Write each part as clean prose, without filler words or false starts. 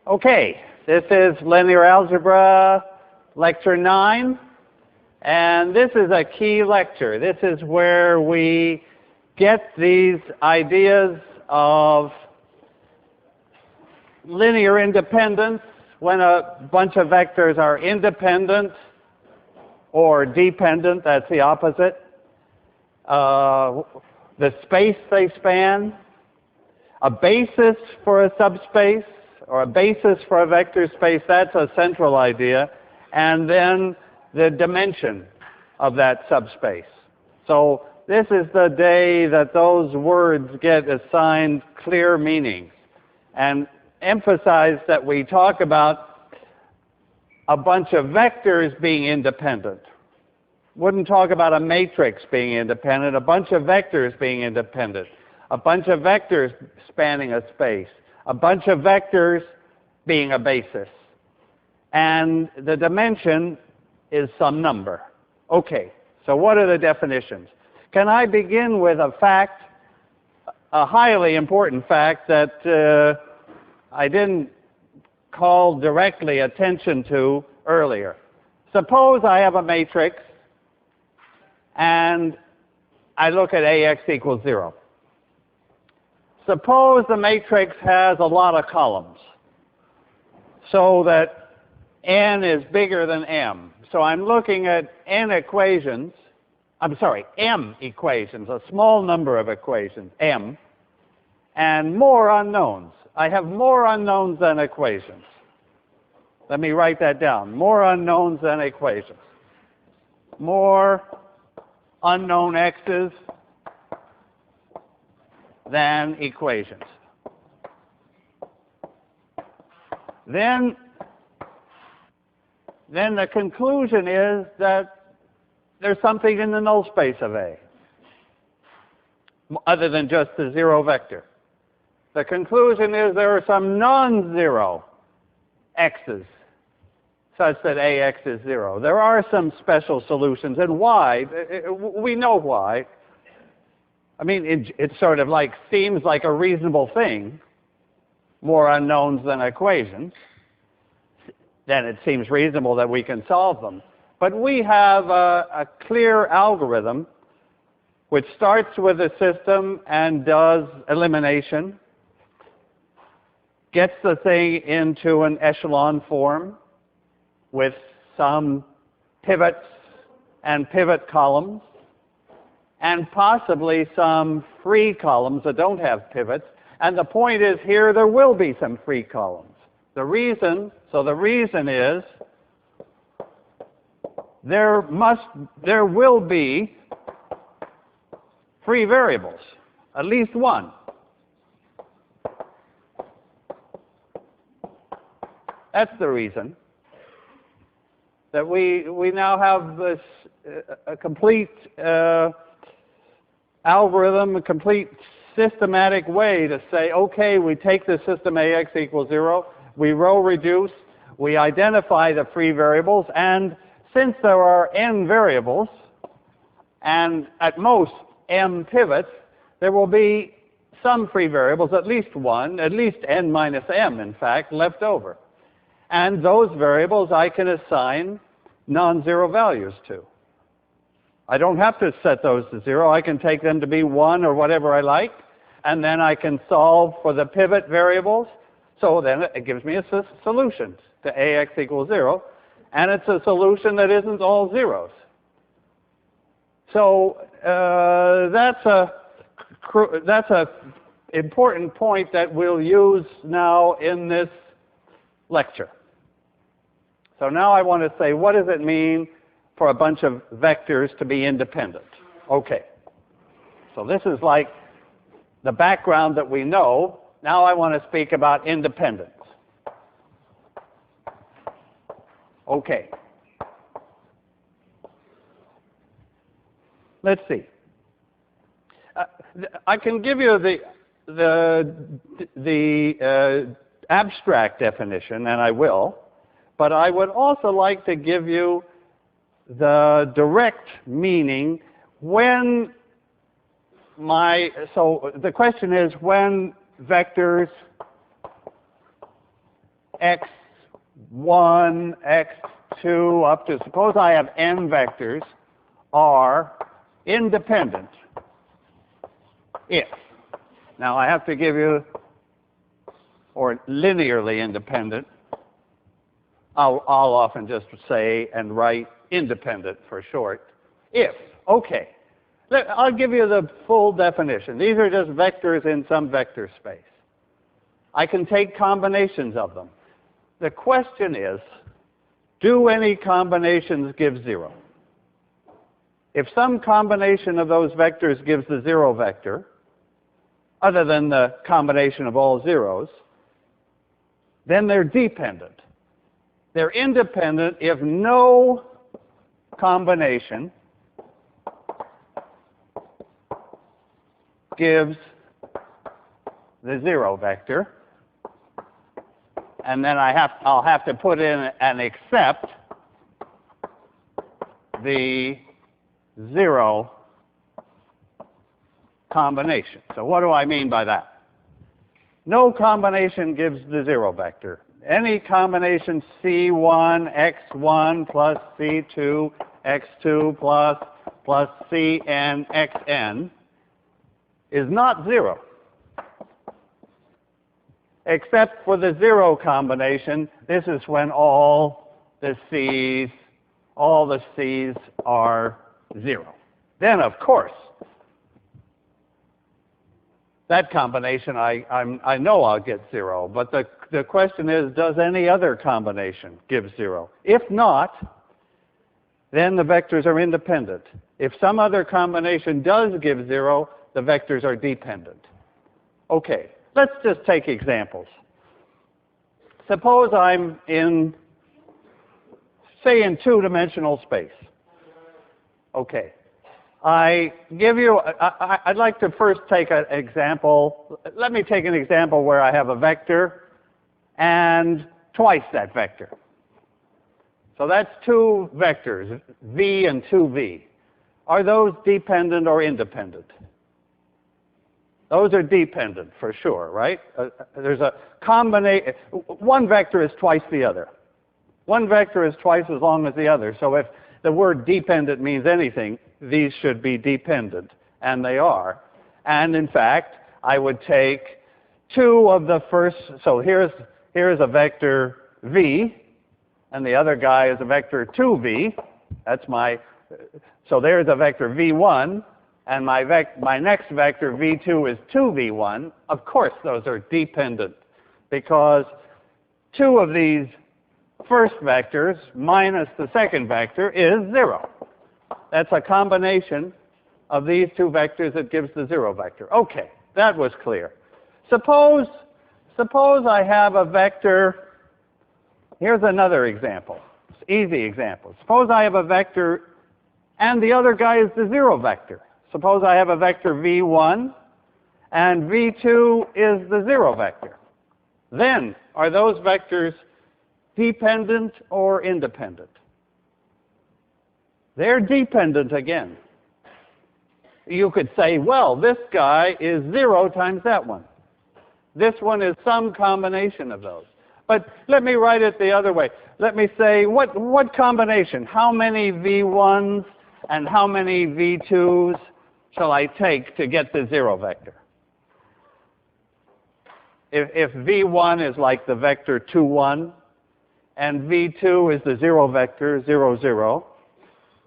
Okay, this is Linear Algebra Lecture 9, and this is a key lecture. This is where we get these ideas of linear independence when a bunch of vectors are independent or dependent, that's the opposite. The space they span, a basis for a subspace, or a basis for a vector space, that's a central idea, and then the dimension of that subspace. So this is the day that those words get assigned clear meanings, and emphasize that we talk about a bunch of vectors being independent. Wouldn't talk about a matrix being independent, a bunch of vectors being independent, a bunch of vectors spanning a space, a bunch of vectors being a basis. And the dimension is some number. Okay, so what are the definitions? Can I begin with a fact, a highly important fact that I didn't call directly attention to earlier? Suppose I have a matrix and I look at AX equals 0. Suppose the matrix has a lot of columns so that n is bigger than m. So I'm looking at m equations, a small number of equations, m, and more unknowns. I have more unknowns than equations. Let me write that down. More unknowns than equations. More unknown x's than equations. Then the conclusion is that there's something in the null space of A, other than just the zero vector. The conclusion is there are some non-zero x's such that AX is 0. There are some special solutions, and why? We know why. I mean, it sort of seems like a reasonable thing, more unknowns than equations. Then it seems reasonable that we can solve them. But we have a clear algorithm which starts with a system and does elimination, gets the thing into an echelon form with some pivots and pivot columns, and possibly some free columns that don't have pivots. And the point is here there will be some free columns. The reason is there will be free variables, at least one. That's the reason that we now have this a complete algorithm, a complete systematic way to say, okay, we take the system AX equals 0, we row reduce, we identify the free variables, and since there are n variables, and at most m pivots, there will be some free variables, at least one, at least n minus m, in fact, left over. And those variables I can assign non-zero values to. I don't have to set those to 0. I can take them to be 1 or whatever I like, and then I can solve for the pivot variables. So then it gives me a solution to AX equals 0, and it's a solution that isn't all zeros. So that's a important point that we'll use now in this lecture. So now I want to say, what does it mean for a bunch of vectors to be independent? Okay. So this is like the background that we know. Now I want to speak about independence. Okay. Let's see. I can give you the abstract definition, and I will, but I would also like to give you the direct meaning when so the question is when vectors x1, x2, up to, suppose I have n vectors, are independent if, now I have to give you, or linearly independent, I'll often just say and write independent for short, if. Okay. I'll give you the full definition. These are just vectors in some vector space. I can take combinations of them. The question is, do any combinations give 0? If some combination of those vectors gives the 0 vector, other than the combination of all zeros, then they're dependent. They're independent if no combination gives the 0 vector. And then I'll have to put in an except the 0 combination. So what do I mean by that? No combination gives the 0 vector. Any combination C1, x1 plus C2, x2 plus Cn, xn is not 0. Except for the 0 combination, this is when all the C's are 0. Then, of course, that combination, I know I'll get 0. But the question is, does any other combination give 0? If not, then the vectors are independent. If some other combination does give 0, the vectors are dependent. Okay, let's just take examples. Suppose I'm in, say, in two-dimensional space. Okay. I'd like to first take an example. Let me take an example where I have a vector and twice that vector. So that's two vectors, v and 2v. Are those dependent or independent? Those are dependent for sure, right? There's a combination. One vector is twice the other. One vector is twice as long as the other. So if the word dependent means anything, these should be dependent, and they are. And in fact, I would take two of the first. So here's a vector v, and the other guy is a vector 2v. That's my. So there's a vector v1. And my next vector, v2, is 2v1. Of course, those are dependent, because two of these first vectors minus the second vector is 0. That's a combination of these two vectors that gives the 0 vector. Okay, that was clear. Suppose I have a vector. Here's another example. It's an easy example. Suppose I have a vector, and the other guy is the 0 vector. Suppose I have a vector v1, and v2 is the 0 vector. Then, are those vectors dependent or independent? They're dependent again. You could say, well, this guy is 0 times that one. This one is some combination of those. But let me write it the other way. Let me say, what combination? How many v1s and how many v2s shall I take to get the 0 vector? If v1 is like the vector 2, 1, and v2 is the 0 vector 0, 0,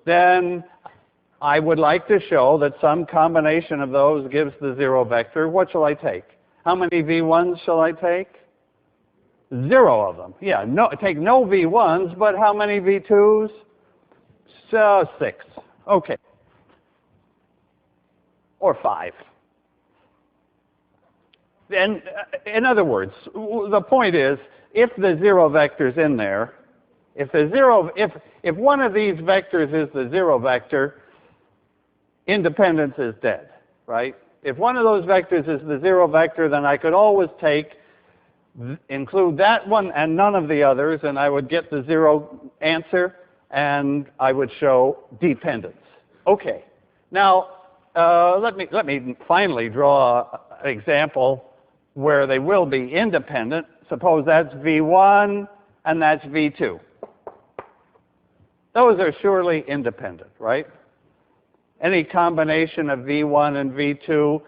then I would like to show that some combination of those gives the 0 vector. What shall I take? How many v1s shall I take? 0 of them. Yeah, take no v1s, but how many v2s? So 6. Okay. Or 5. And in other words, the point is, if the 0 vector's in there, if one of these vectors is the 0 vector, independence is dead, right? If one of those vectors is the 0 vector, then I could always include that one and none of the others, and I would get the 0 answer, and I would show dependence. Okay. Now, let me finally draw an example where they will be independent. suppose that's V1 and that's V2. Those are surely independent, right? Any combination of V1 and V2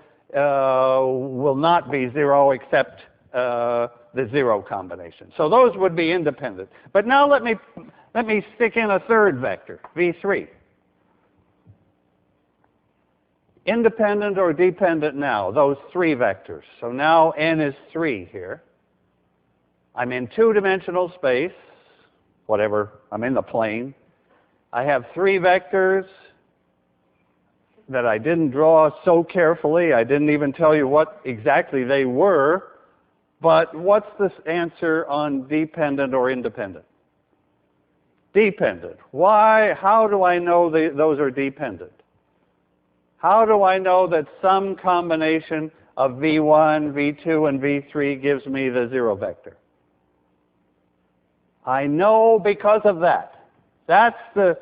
will not be 0 except the 0 combination. So those would be independent. But now let me stick in a third vector, V3. Independent or dependent now, those three vectors. So now n is 3 here. I'm in two-dimensional space, whatever, I'm in the plane. I have three vectors that I didn't draw so carefully. I didn't even tell you what exactly they were. But what's the answer on dependent or independent? Dependent. Why? How do I know those are dependent? How do I know that some combination of V1, V2, and V3 gives me the 0 vector? I know because of that. That's the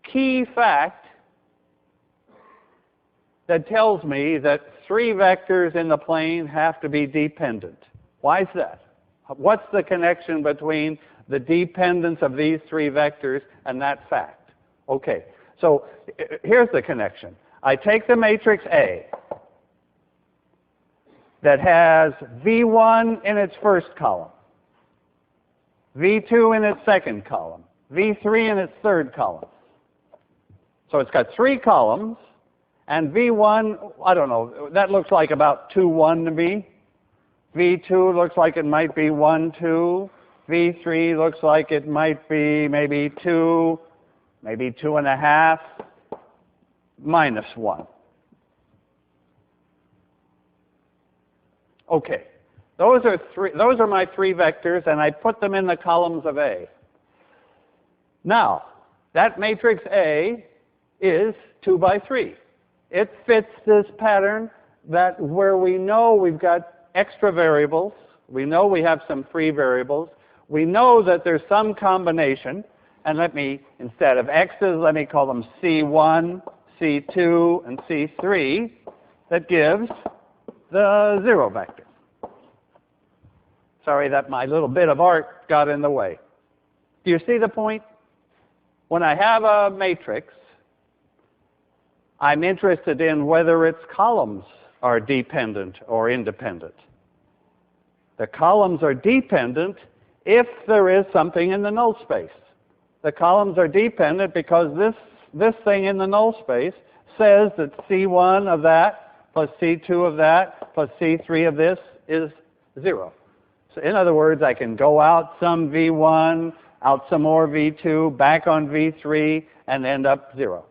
key fact that tells me that three vectors in the plane have to be dependent. Why is that? What's the connection between the dependence of these three vectors and that fact? Okay, so here's the connection. I take the matrix A that has V1 in its first column, V2 in its second column, V3 in its third column. So it's got three columns, and V1, I don't know, that looks like about 2, 1 to me. V2 looks like it might be 1, 2. V3 looks like it might be maybe 2, maybe 2.5, minus 1. Okay, those are my three vectors, and I put them in the columns of A. Now, that matrix A is 2 by 3. It fits this pattern that where we know we've got extra variables, we know we have some free variables, we know that there's some combination, and let me, instead of x's, let me call them C1, C2, and C3, that gives the 0 vector. Sorry that my little bit of art got in the way. Do you see the point? When I have a matrix, I'm interested in whether its columns are dependent or independent. The columns are dependent if there is something in the null space. The columns are dependent because this thing in the null space says that C1 of that plus C2 of that plus C3 of this is 0. So in other words, I can go out some V1, out some more V2, back on V3, and end up 0.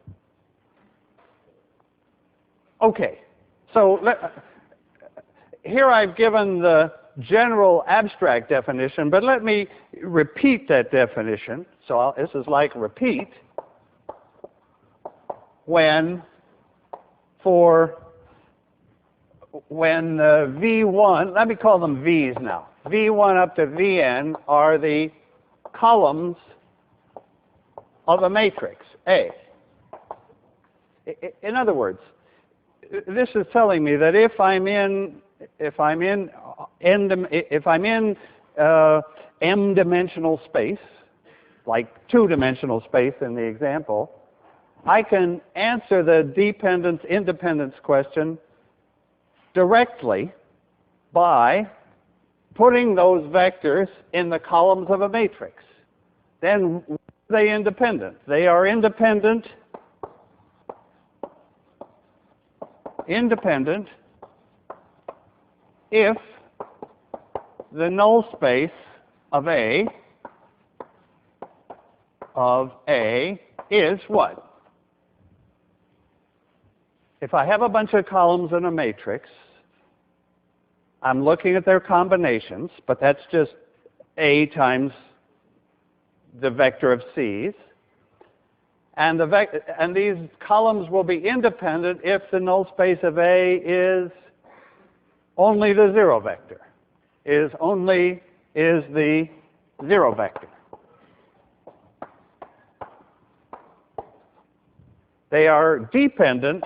Okay, so here I've given the general abstract definition, but let me repeat that definition. So this is like repeat when V1, let me call them V's now. V1 up to Vn are the columns of a matrix A. In other words, this is telling me that if I'm in m-dimensional space, like two-dimensional space in the example, I can answer the dependence-independence question directly by putting those vectors in the columns of a matrix. Then are they independent? They are independent if the null space of A is what? If I have a bunch of columns in a matrix, I'm looking at their combinations, but that's just A times the vector of C's. And these columns will be independent if the null space of A is only the 0 vector, is the 0 vector. They are dependent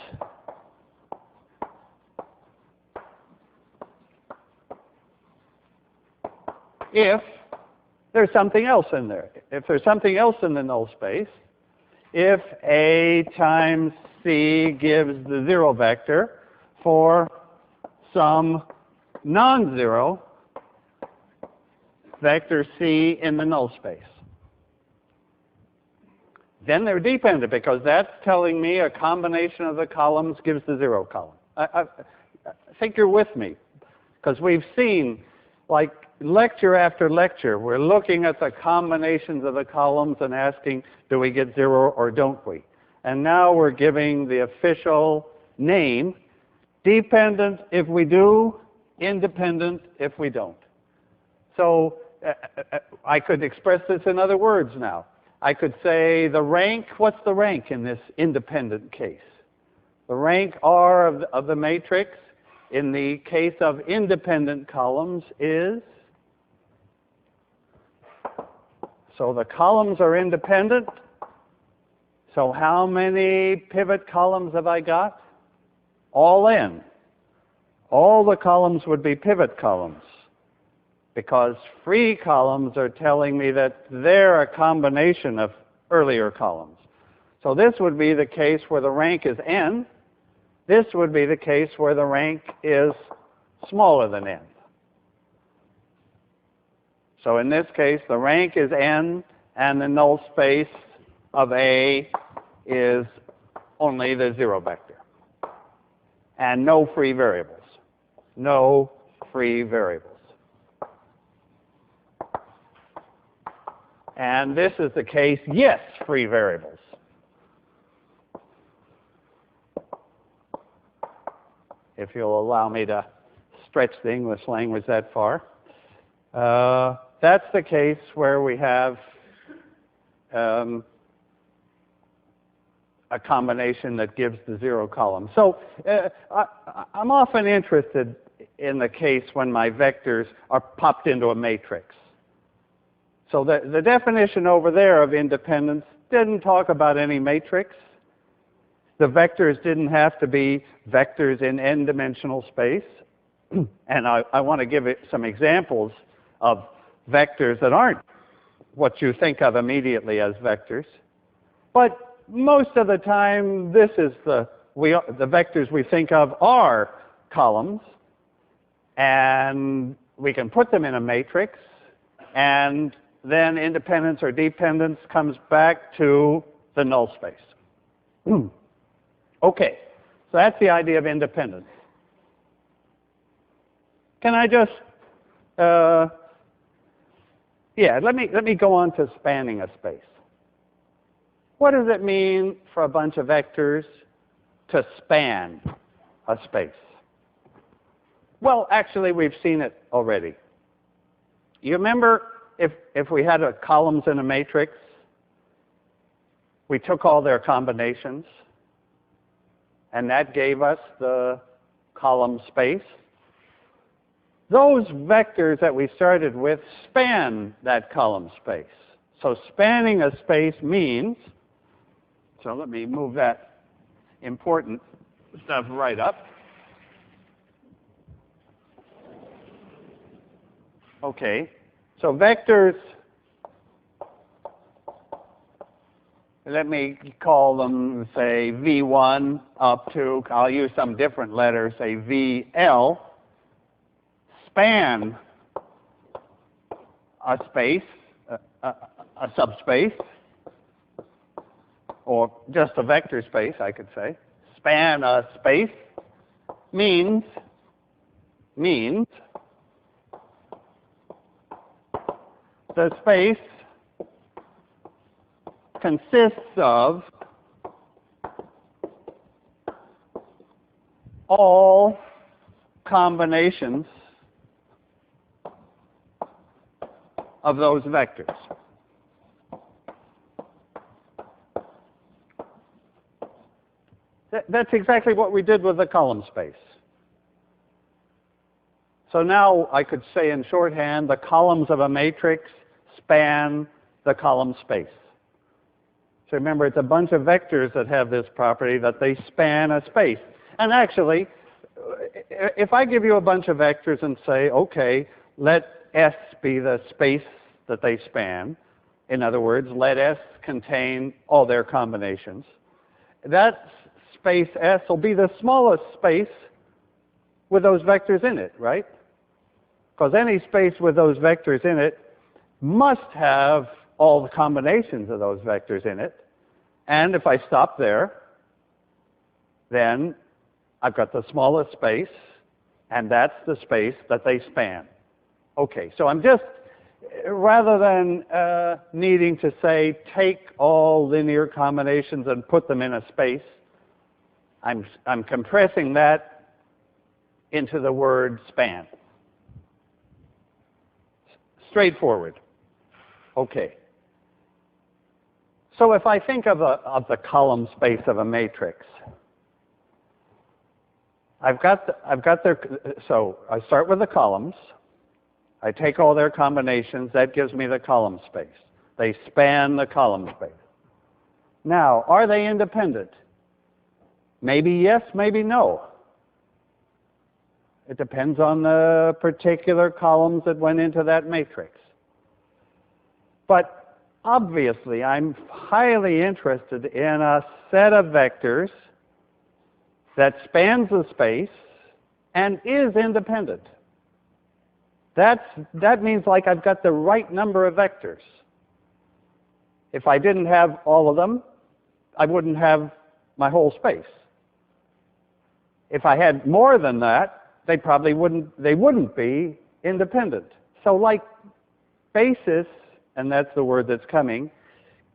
if there's something else in there. If there's something else in the null space, if A times C gives the 0 vector for some non-zero vector C in the null space. Then they're dependent, because that's telling me a combination of the columns gives the 0 column. I think you're with me, because we've seen, like lecture after lecture, we're looking at the combinations of the columns and asking, do we get 0 or don't we? And now we're giving the official name, dependent if we do, independent if we don't. So I could express this in other words now. I could say the rank, what's the rank in this independent case? The rank R of the matrix in the case of independent columns is, so the columns are independent. So how many pivot columns have I got? All n. All the columns would be pivot columns, because free columns are telling me that they're a combination of earlier columns. So this would be the case where the rank is n. This would be the case where the rank is smaller than n. So in this case, the rank is n, and the null space of A is only the 0 vector. And no free variables. No free variables. And this is the case, yes, free variables. If you'll allow me to stretch the English language that far. That's the case where we have a combination that gives the 0 column. So I'm often interested in the case when my vectors are popped into a matrix. So the definition over there of independence didn't talk about any matrix. The vectors didn't have to be vectors in n-dimensional space. And I want to give it some examples of vectors that aren't what you think of immediately as vectors. But most of the time, this is the vectors we think of are columns. And we can put them in a matrix. And then independence or dependence comes back to the null space. Okay, so that's the idea of independence. Can I just, let me go on to spanning a space. What does it mean for a bunch of vectors to span a space? Well, actually, we've seen it already. You remember if we had columns in a matrix, we took all their combinations, and that gave us the column space. Those vectors that we started with span that column space. So spanning a space means, so let me move that important stuff right up. Okay, so vectors, let me call them, say, V1 up to, I'll use some different letters, say VL, span a space, a subspace, or just a vector space, I could say. Span a space means the space consists of all combinations of those vectors. That's exactly what we did with the column space. So now I could say in shorthand, the columns of a matrix span the column space. So remember, it's a bunch of vectors that have this property that they span a space. And actually, if I give you a bunch of vectors and say, okay, let S be the space that they span. In other words, let S contain all their combinations. That space S will be the smallest space with those vectors in it, right? Because any space with those vectors in it must have all the combinations of those vectors in it. And if I stop there, then I've got the smallest space, and that's the space that they span. Okay, so I'm just, rather than needing to say, take all linear combinations and put them in a space, I'm compressing that into the word span. Straightforward. Okay. So if I think of the column space of a matrix, so I start with the columns. I take all their combinations. That gives me the column space. They span the column space. Now, are they independent? Maybe yes, maybe no. It depends on the particular columns that went into that matrix. But obviously, I'm highly interested in a set of vectors that spans the space and is independent. That means like I've got the right number of vectors. If I didn't have all of them, I wouldn't have my whole space. If I had more than that, they wouldn't be independent. So like basis, and that's the word that's coming,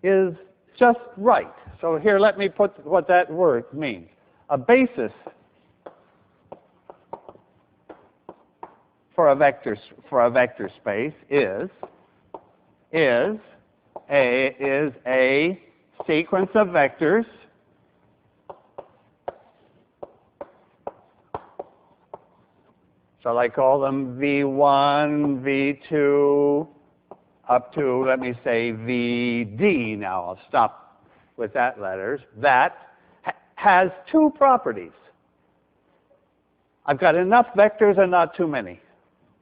is just right. So here, let me put what that word means. A basis for a vector space is a sequence of vectors so I call them V1, V2, up to, let me say, VD. Now I'll stop with that letters. That has two properties. I've got enough vectors and not too many.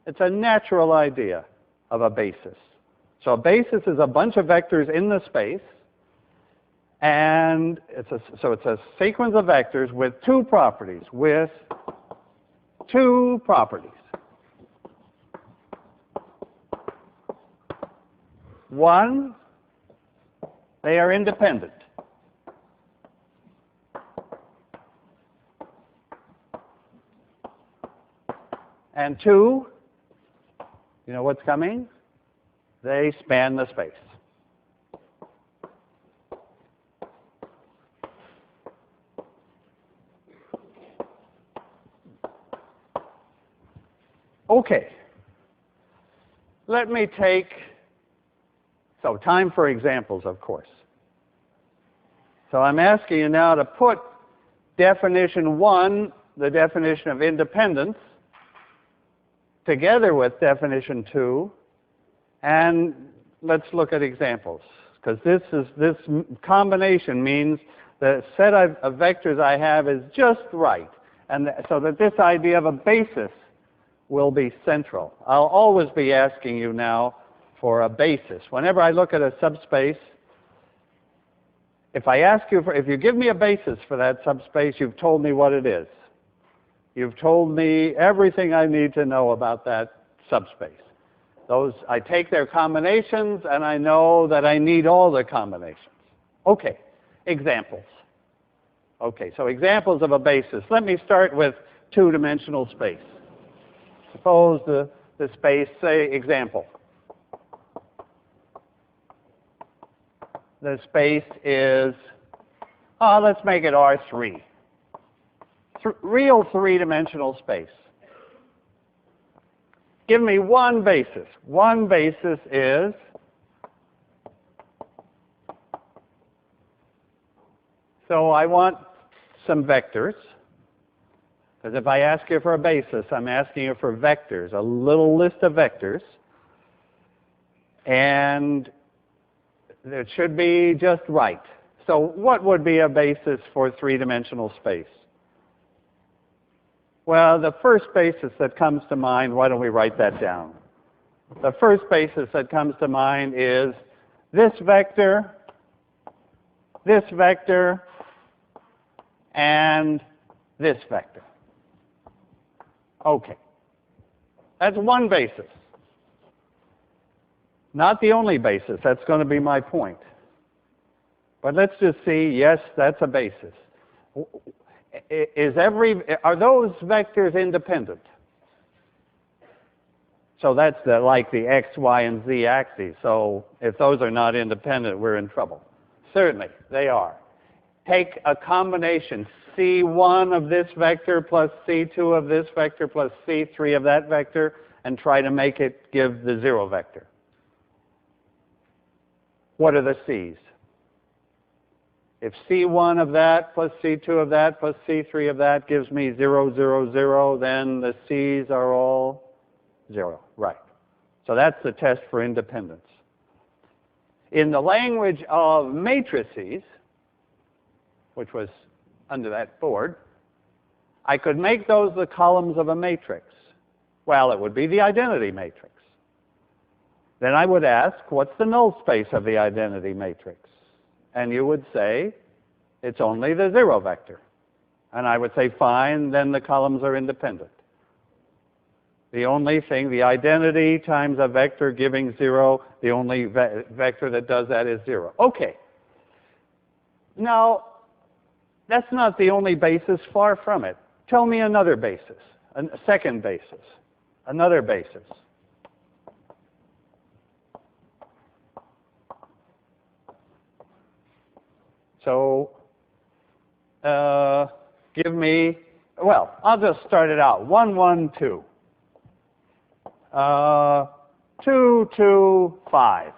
It's a natural idea of a basis. So a basis is a bunch of vectors in the space, and it's a sequence of vectors with two properties, One, they are independent. And two, you know what's coming? They span the space. Okay. Let me take, so time for examples, of course. So I'm asking you now to put definition one, the definition of independence, together with definition two, and let's look at examples. Because this combination means the set of vectors I have is just right, and so that this idea of a basis will be central. I'll always be asking you now for a basis. Whenever I look at a subspace, if I ask you if you give me a basis for that subspace, you've told me what it is. You've told me everything I need to know about that subspace. I take their combinations, and I know that I need all the combinations. Okay, examples. Okay, so examples of a basis. Let me start with two-dimensional space. Suppose the space, say, example. The space is, let's make it R3. Real three-dimensional space. Give me one basis. One basis is so I want some vectors. Because if I ask you for a basis, I'm asking you for vectors, a little list of vectors. And it should be just right. So what would be a basis for three-dimensional space? Well, the first basis that comes to mind, why don't we write that down? The first basis that comes to mind is this vector, and this vector. Okay. That's one basis. Not the only basis. That's going to be my point. But let's just see, yes, that's a basis. Are those vectors independent? So that's like the x, y, and z axes. So if those are not independent, we're in trouble. Certainly, they are. Take a combination, C1 of this vector plus C2 of this vector plus C3 of that vector, and try to make it give the 0 vector. What are the C's? If C1 of that plus C2 of that plus C3 of that gives me 0, 0, 0, then the C's are all 0. Right. So that's the test for independence. In the language of matrices, which was under that board, I could make those the columns of a matrix. Well, it would be the identity matrix. Then I would ask, what's the null space of the identity matrix? And you would say, it's only the 0 vector. And I would say, fine, then the columns are independent. The only thing, the identity times a vector giving 0, the only vector that does that is 0. Okay. Now, that's not the only basis, far from it. Tell me another basis, a second basis, another basis. So, give me, well, I'll just start it out. 1, 1, 2. 2, 2, 5.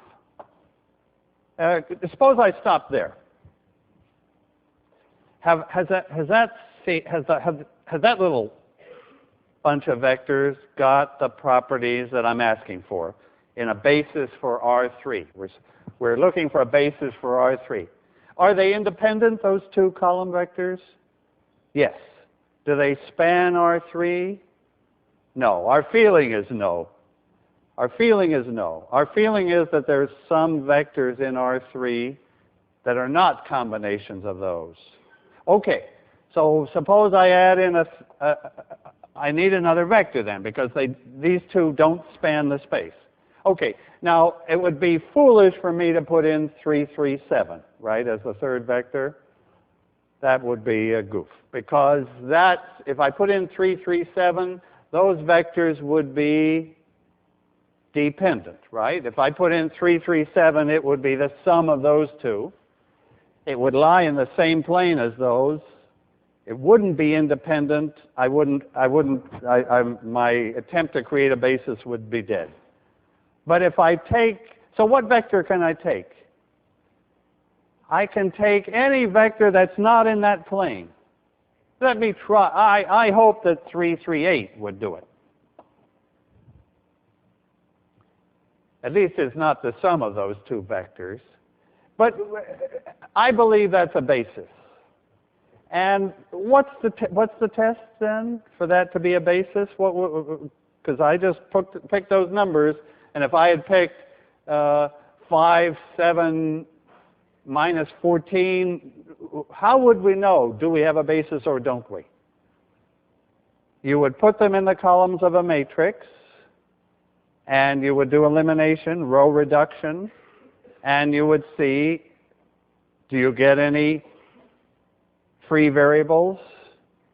Suppose I stop there. Has that little bunch of vectors got the properties that I'm asking for in a basis for R3? We're looking for a basis for R3. Are they independent, those two column vectors? Yes. Do they span R3? No. Our feeling is no. Our feeling is no. Our feeling is that there's some vectors in R3 that are not combinations of those. Okay. So suppose I add in I need another vector then, because these two don't span the space. Okay. Now, it would be foolish for me to put in 3, 3, 7, right, as the third vector. That would be a goof, because if I put in 3, 3, 7, those vectors would be dependent, right? If I put in 3, 3, 7, it would be the sum of those two. It would lie in the same plane as those. It wouldn't be independent. My attempt to create a basis would be dead. But if I so what vector can I take? I can take any vector that's not in that plane. Let me try. I hope that 3, 3, 8 would do it. At least it's not the sum of those two vectors. But I believe that's a basis. And what's the test then for that to be a basis? Because I just picked those numbers, and if I had picked 5, 7, minus 14, how would we know? Do we have a basis or don't we? You would put them in the columns of a matrix, and you would do elimination, row reduction, and you would see, do you get any free variables,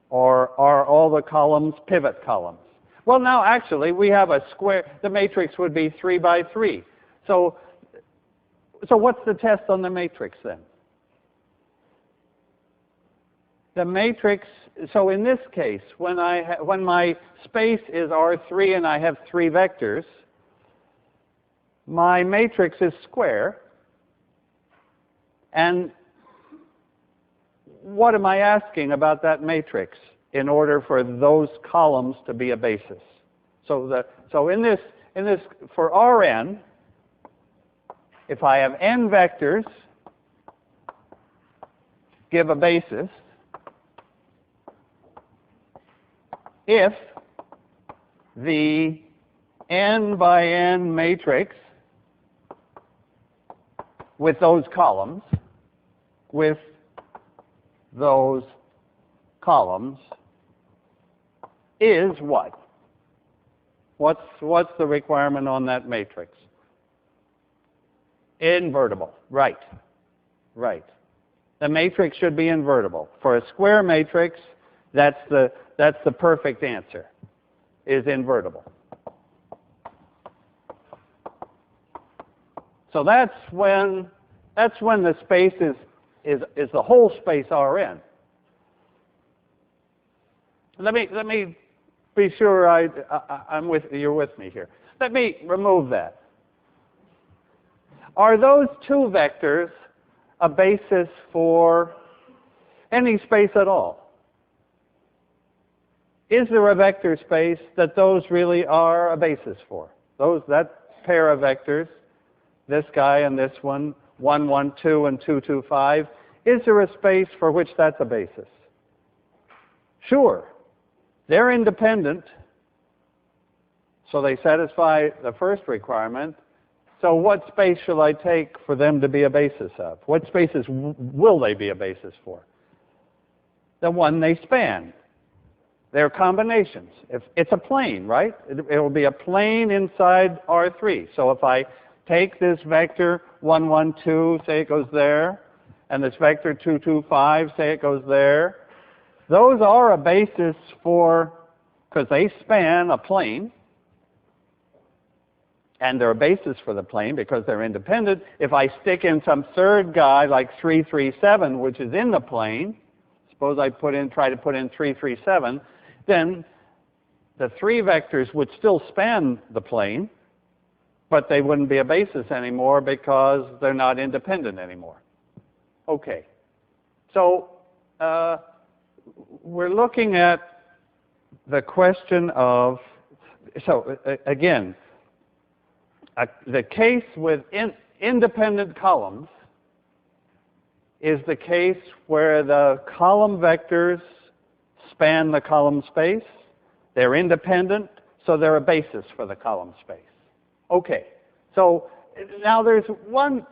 or are all the columns pivot columns? Well, now actually we have a square. The matrix would be 3 by 3. So what's the test on the matrix then? The matrix. So in this case, when my space is R3 and I have 3 vectors, my matrix is square. And what am I asking about that matrix in order for those columns to be a basis? So in this for Rn, if I have n vectors give a basis, if the n by n matrix with those columns, is what? What's the requirement on that matrix? Invertible. Right. Right. The matrix should be invertible. For a square matrix, that's the perfect answer, is invertible. So that's when the space is the whole space Rn. Let me be sure you're with me here. Let me remove that. Are those two vectors a basis for any space at all? Is there a vector space that those really are a basis for? That pair of vectors, this guy and this one, 1, 1, 2, and 2, 2, 5, is there a space for which that's a basis? Sure. They're independent, so they satisfy the first requirement. So what space shall I take for them to be a basis of? What spaces will they be a basis for? The one they span. They're combinations. If it's a plane, right? It will be a plane inside R3. So if I take this vector 1, 1, 2, say it goes there, and this vector 2, 2, 5, say it goes there, those are a basis for, because they span a plane, and they're a basis for the plane because they're independent. If I stick in some third guy like 3, 3, 7, which is in the plane, suppose I try to put in 3, 3, 7, then the three vectors would still span the plane, but they wouldn't be a basis anymore because they're not independent anymore. Okay. So we're looking at the question of, so again, the case with independent columns is the case where the column vectors span the column space. They're independent, so they're a basis for the column space. Okay, so now there's one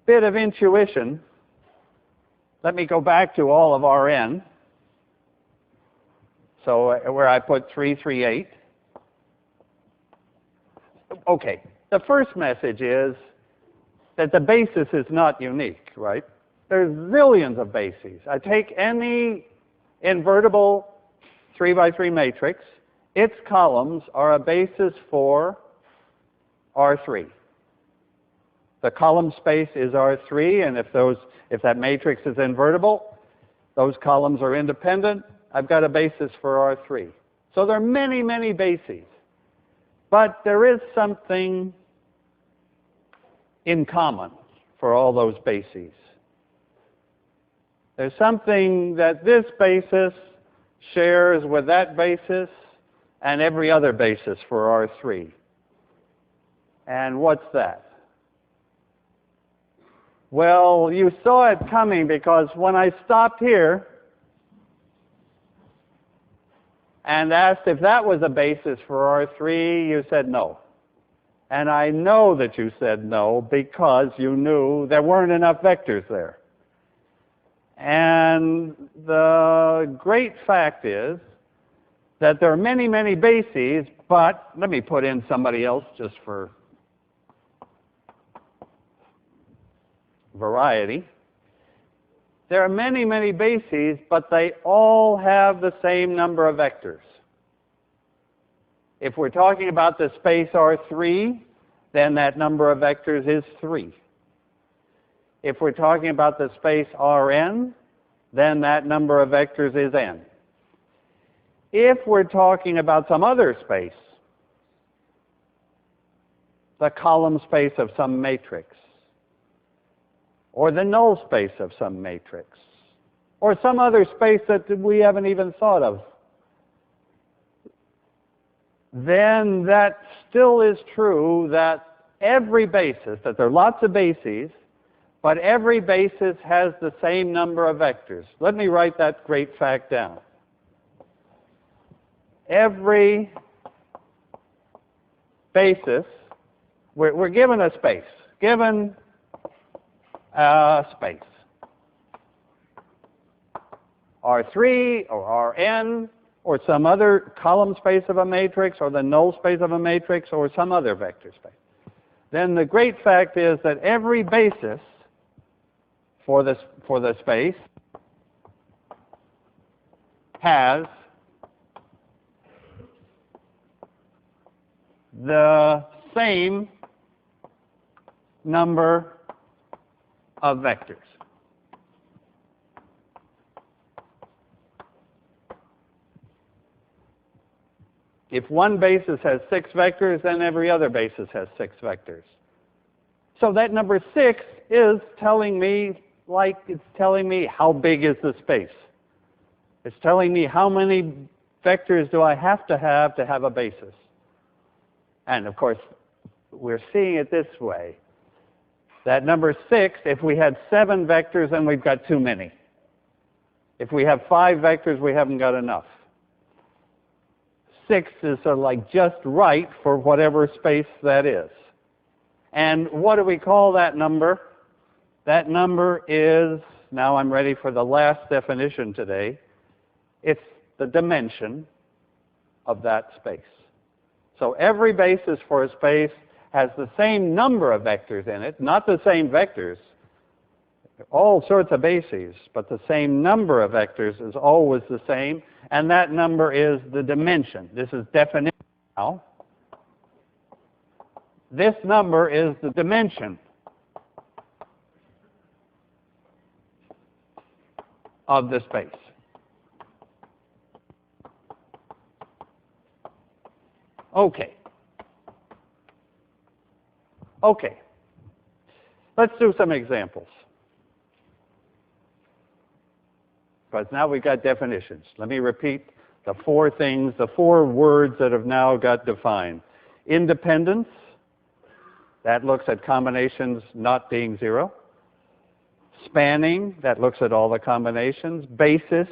bit of intuition. Let me go back to all of Rn. So where I put 3, 3, 8. Okay, the first message is that the basis is not unique, right? There's zillions of bases. I take any invertible 3 by 3 matrix, its columns are a basis for R3. The column space is R3, and if that matrix is invertible, those columns are independent, I've got a basis for R3. So there are many, many bases. But there is something in common for all those bases. There's something that this basis shares with that basis and every other basis for R3. And what's that? Well, you saw it coming because when I stopped here and asked if that was a basis for R3, you said no. And I know that you said no because you knew there weren't enough vectors there. And the great fact is that there are many, many bases, but let me put in somebody else just for variety. There are many, many bases, but they all have the same number of vectors. If we're talking about the space R3, then that number of vectors is 3. If we're talking about the space Rn, then that number of vectors is n. If we're talking about some other space, the column space of some matrix, or the null space of some matrix, or some other space that we haven't even thought of, then that still is true that every basis, that there are lots of bases, but every basis has the same number of vectors. Let me write that great fact down. Every basis, we're given a space, given a space, R3 or Rn, or some other column space of a matrix, or the null space of a matrix, or some other vector space. Then the great fact is that every basis for the space has the same number of vectors. If one basis has 6 vectors, then every other basis has 6 vectors. So that number 6 is telling me, like it's telling me how big is the space. It's telling me how many vectors do I have to have a basis. And of course, we're seeing it this way. That number 6, if we had 7 vectors, then we've got too many. If we have 5 vectors, we haven't got enough. 6 is sort of like just right for whatever space that is. And what do we call that number? That number is, now I'm ready for the last definition today, it's the dimension of that space. So every basis for a space has the same number of vectors in it, not the same vectors, all sorts of bases, but the same number of vectors is always the same, and that number is the dimension. This is definition now. This number is the dimension of the space. Okay. Okay. Let's do some examples. But now we've got definitions. Let me repeat the 4 things, the 4 words that have now got defined. Independence, that looks at combinations not being 0. Spanning, that looks at all the combinations. Basis,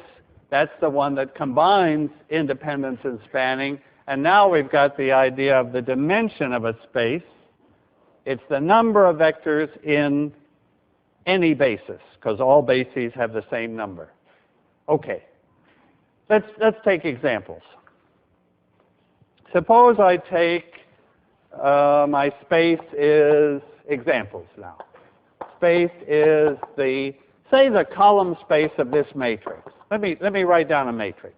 that's the one that combines independence and spanning. And now we've got the idea of the dimension of a space. It's the number of vectors in any basis, because all bases have the same number. Okay, let's take examples. Suppose I take my space is examples now. Space is say the column space of this matrix. Let me write down a matrix.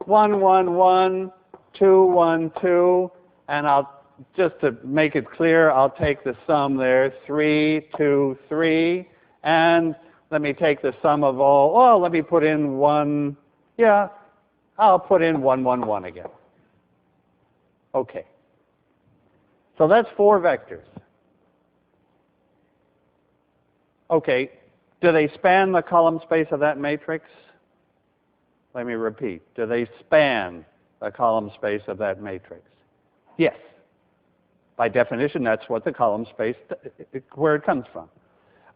1, 1, 1, 2, 1, 2, and I'll just to make it clear, I'll take the sum there, 3, 2, 3, and let me take the sum of all, well, let me put in 1, yeah, I'll put in 1, 1, 1 again. Okay. So that's 4 vectors. Okay, do they span the column space of that matrix? Let me repeat. Do they span the column space of that matrix? Yes. By definition, that's what the column space, where it comes from.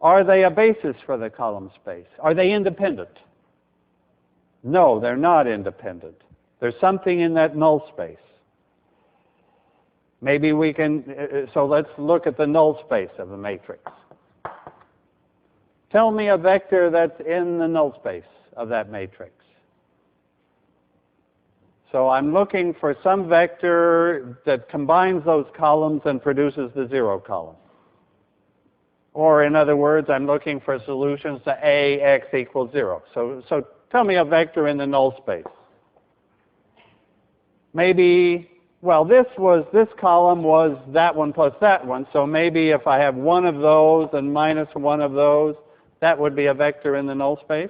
Are they a basis for the column space? Are they independent? No, they're not independent. There's something in that null space. Maybe we can, so let's look at the null space of the matrix. Tell me a vector that's in the null space of that matrix. So I'm looking for some vector that combines those columns and produces the 0 column. Or in other words, I'm looking for solutions to AX equals 0. So tell me a vector in the null space. Maybe, well, this column was that one plus that one. So maybe if I have one of those and minus one of those, that would be a vector in the null space.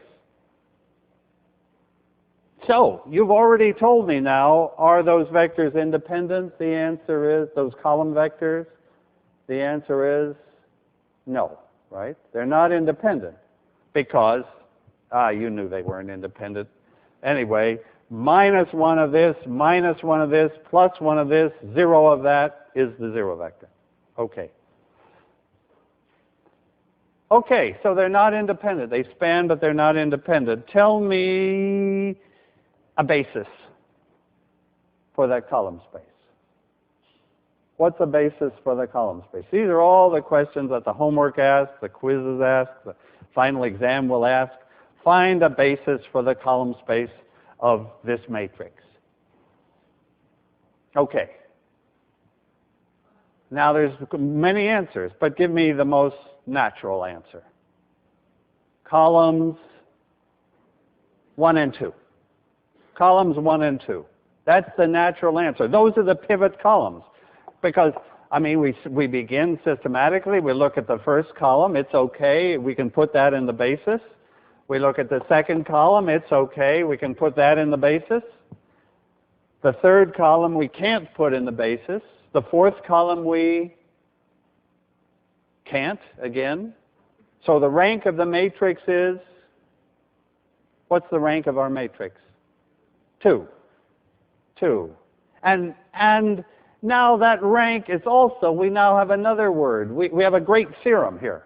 So you've already told me now, are those vectors independent? The answer is, those column vectors, the answer is no, right? They're not independent because, you knew they weren't independent. Anyway, minus one of this, minus one of this, plus one of this, 0 of that is the 0 vector. Okay. Okay, so they're not independent. They span, but they're not independent. Tell me a basis for that column space. What's a basis for the column space? These are all the questions that the homework asks, the quizzes ask, the final exam will ask. Find a basis for the column space of this matrix. Okay. Now there's many answers, but give me the most natural answer. Columns 1 and 2. Columns 1 and 2. That's the natural answer. Those are the pivot columns. Because, I mean, we begin systematically. We look at the first column. It's okay. We can put that in the basis. We look at the second column. It's okay. We can put that in the basis. The third column we can't put in the basis. The fourth column we can't, again. So the rank of the matrix is, what's the rank of our matrix? 2. 2. And now that rank is also, we now have another word. We have a great theorem here.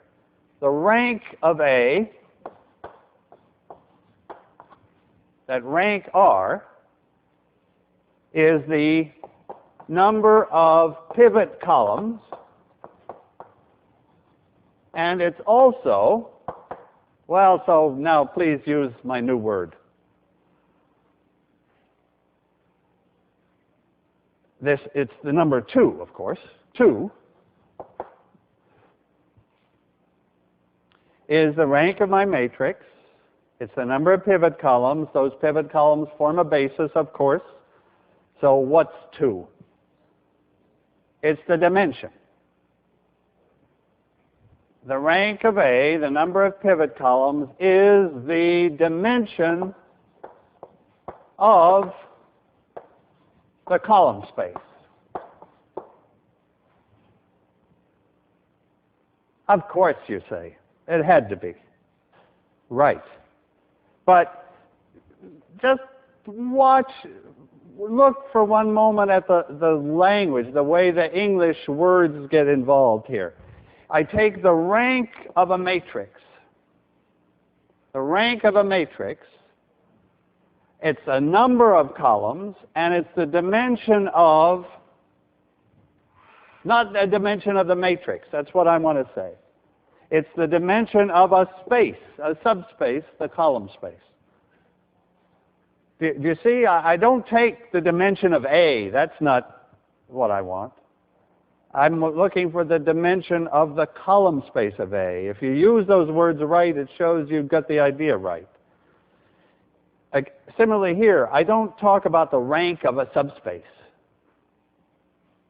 The rank of A, that rank R, is the number of pivot columns, and it's also, well, so now please use my new word. It's the number 2, of course. 2 is the rank of my matrix. It's the number of pivot columns. Those pivot columns form a basis, of course. So what's 2? It's the dimension. The rank of A, the number of pivot columns, is the dimension of the column space. Of course, you say. It had to be. Right. But just look for one moment at the language, the way the English words get involved here. I take the rank of a matrix. The rank of a matrix, it's a number of columns, and it's the dimension of, not the dimension of the matrix, that's what I want to say. It's the dimension of a space, a subspace, the column space. Do you see? I don't take the dimension of A. That's not what I want. I'm looking for the dimension of the column space of A. If you use those words right, it shows you've got the idea right. Similarly here, I don't talk about the rank of a subspace.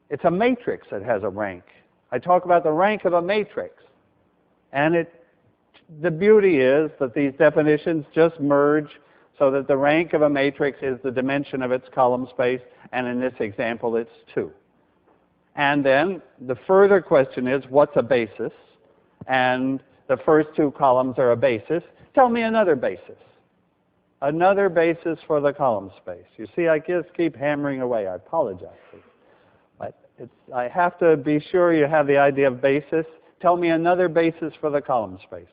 It's a matrix that has a rank. I talk about the rank of a matrix. And the beauty is that these definitions just merge so that the rank of a matrix is the dimension of its column space, and in this example, it's 2. And then the further question is, what's a basis? And the first 2 columns are a basis. Tell me another basis. Another basis for the column space. You see, I just keep hammering away. I apologize. But I have to be sure you have the idea of basis. Tell me another basis for the column space.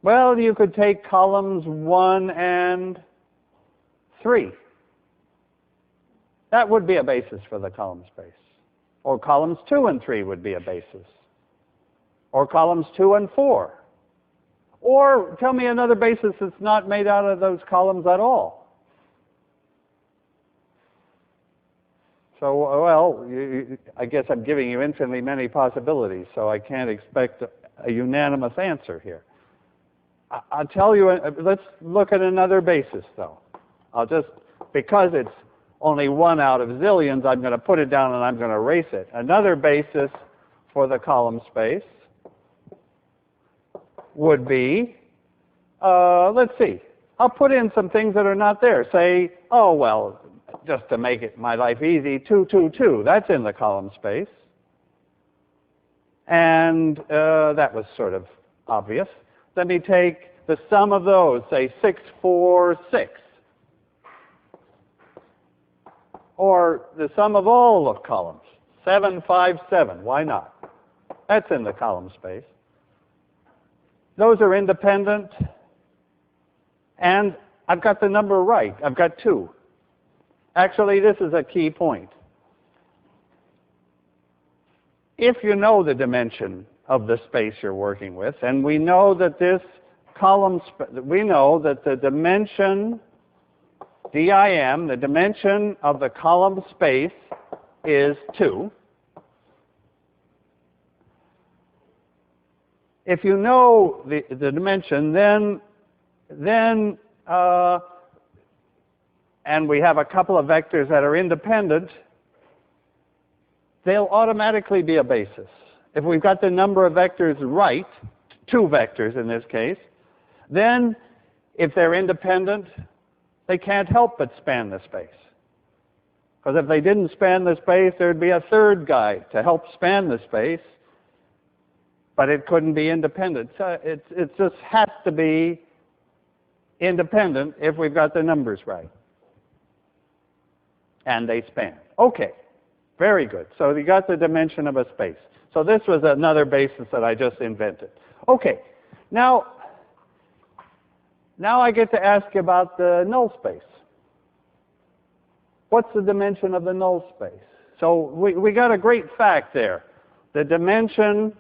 Well, you could take columns 1 and 3. That would be a basis for the column space. Or columns 2 and 3 would be a basis. Or columns 2 and 4. Or tell me another basis that's not made out of those columns at all. So, well, I guess I'm giving you infinitely many possibilities, so I can't expect a unanimous answer here. I'll tell you, let's look at another basis, though. Because it's only 1 out of zillions, I'm going to put it down and I'm going to erase it. Another basis for the column space would be, let's see, I'll put in some things that are not there. Say, oh, well, just to make my life easy, 2, 2, 2. That's in the column space. And that was sort of obvious. Let me take the sum of those, say 6, 4, 6. Or the sum of all the columns, 7, 5, 7. Why not? That's in the column space. Those are independent. And I've got the number right. I've got 2. Actually, this is a key point. if you know the dimension of the space you're working with, and we know that this column, we know that the dimension, DIM, the dimension of the column space is 2. If you know the dimension, then and we have a couple of vectors that are independent, they'll automatically be a basis. If we've got the number of vectors right, 2 vectors in this case, then if they're independent, they can't help but span the space. Because if they didn't span the space, there'd be a third guy to help span the space, but it couldn't be independent. So it just has to be independent if we've got the numbers right. And they span. Okay, very good. So you got the dimension of a space. So this was another basis that I just invented. Okay, now I get to ask you about the null space. What's the dimension of the null space? So we got a great fact there. The dimension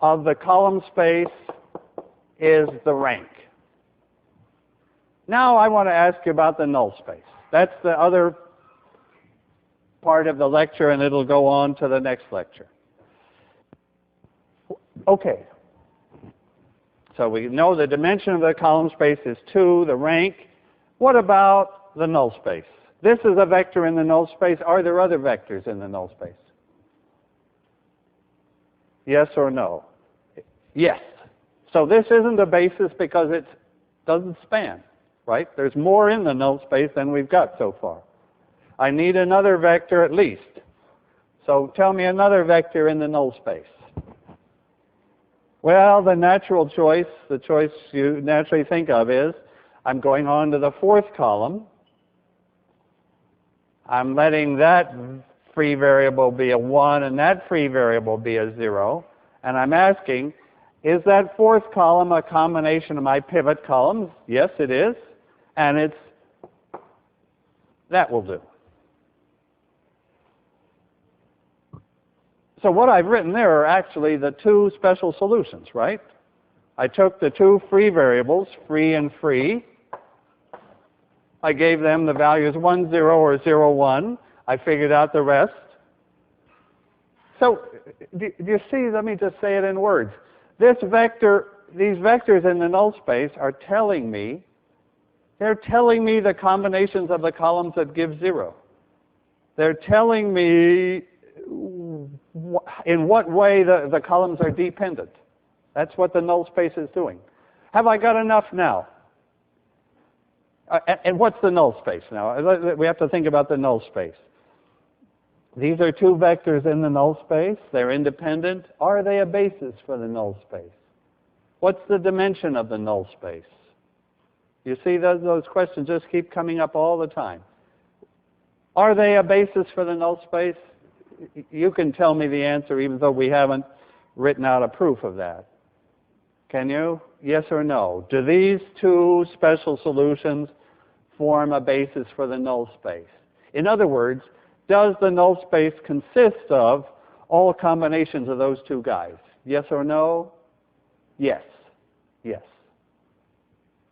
of the column space is the rank. Now I want to ask you about the null space. That's the other part of the lecture, and it'll go on to the next lecture. Okay. So we know the dimension of the column space is 2, the rank. What about the null space? This is a vector in the null space. Are there other vectors in the null space? Yes or no? Yes. So this isn't a basis because it doesn't span, right? There's more in the null space than we've got so far. I need another vector at least. So tell me another vector in the null space. Well, the natural choice, the choice you naturally think of is, I'm going on to the 4th column. I'm letting that free variable be a 1 and that free variable be a 0. And I'm asking, is that 4th column a combination of my pivot columns? Yes, it is. And that will do. So what I've written there are actually the 2 special solutions, right? I took the 2 free variables, free and free. I gave them the values 1, 0 or 0, 1. I figured out the rest. So do you see, let me just say it in words. This vector, these vectors in the null space are telling me, they're telling me the combinations of the columns that give 0. They're telling me in what way the columns are dependent. That's what the null space is doing. Have I got enough now? And what's the null space now? We have to think about the null space. These are 2 vectors in the null space. They're independent. Are they a basis for the null space? What's the dimension of the null space? You see, those questions just keep coming up all the time. Are they a basis for the null space? You can tell me the answer even though we haven't written out a proof of that. Can you? Yes or no? Do these 2 special solutions form a basis for the null space? In other words, does the null space consist of all combinations of those 2 guys? Yes or no? Yes. Yes.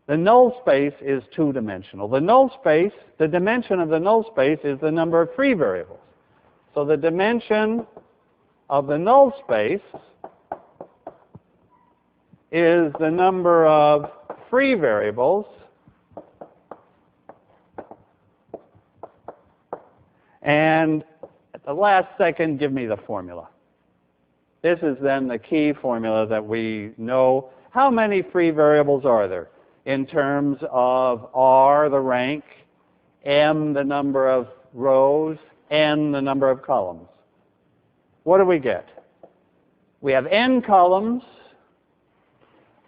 The null space is 2-dimensional. The null space, the dimension of the null space is the number of free variables. So the dimension of the null space is the number of free variables and at the last second, give me the formula. This is then the key formula that we know. How many free variables are there in terms of R, the rank, M, the number of rows, N, the number of columns? What do we get? We have N columns.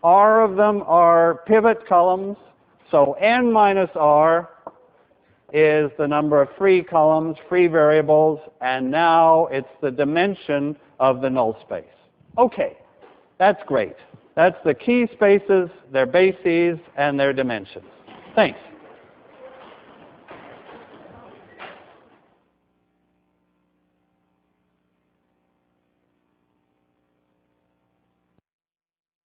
R of them are pivot columns. So N minus R is the number of free columns, free variables, and now it's the dimension of the null space. Okay, that's great. That's the key spaces, their bases, and their dimensions. Thanks.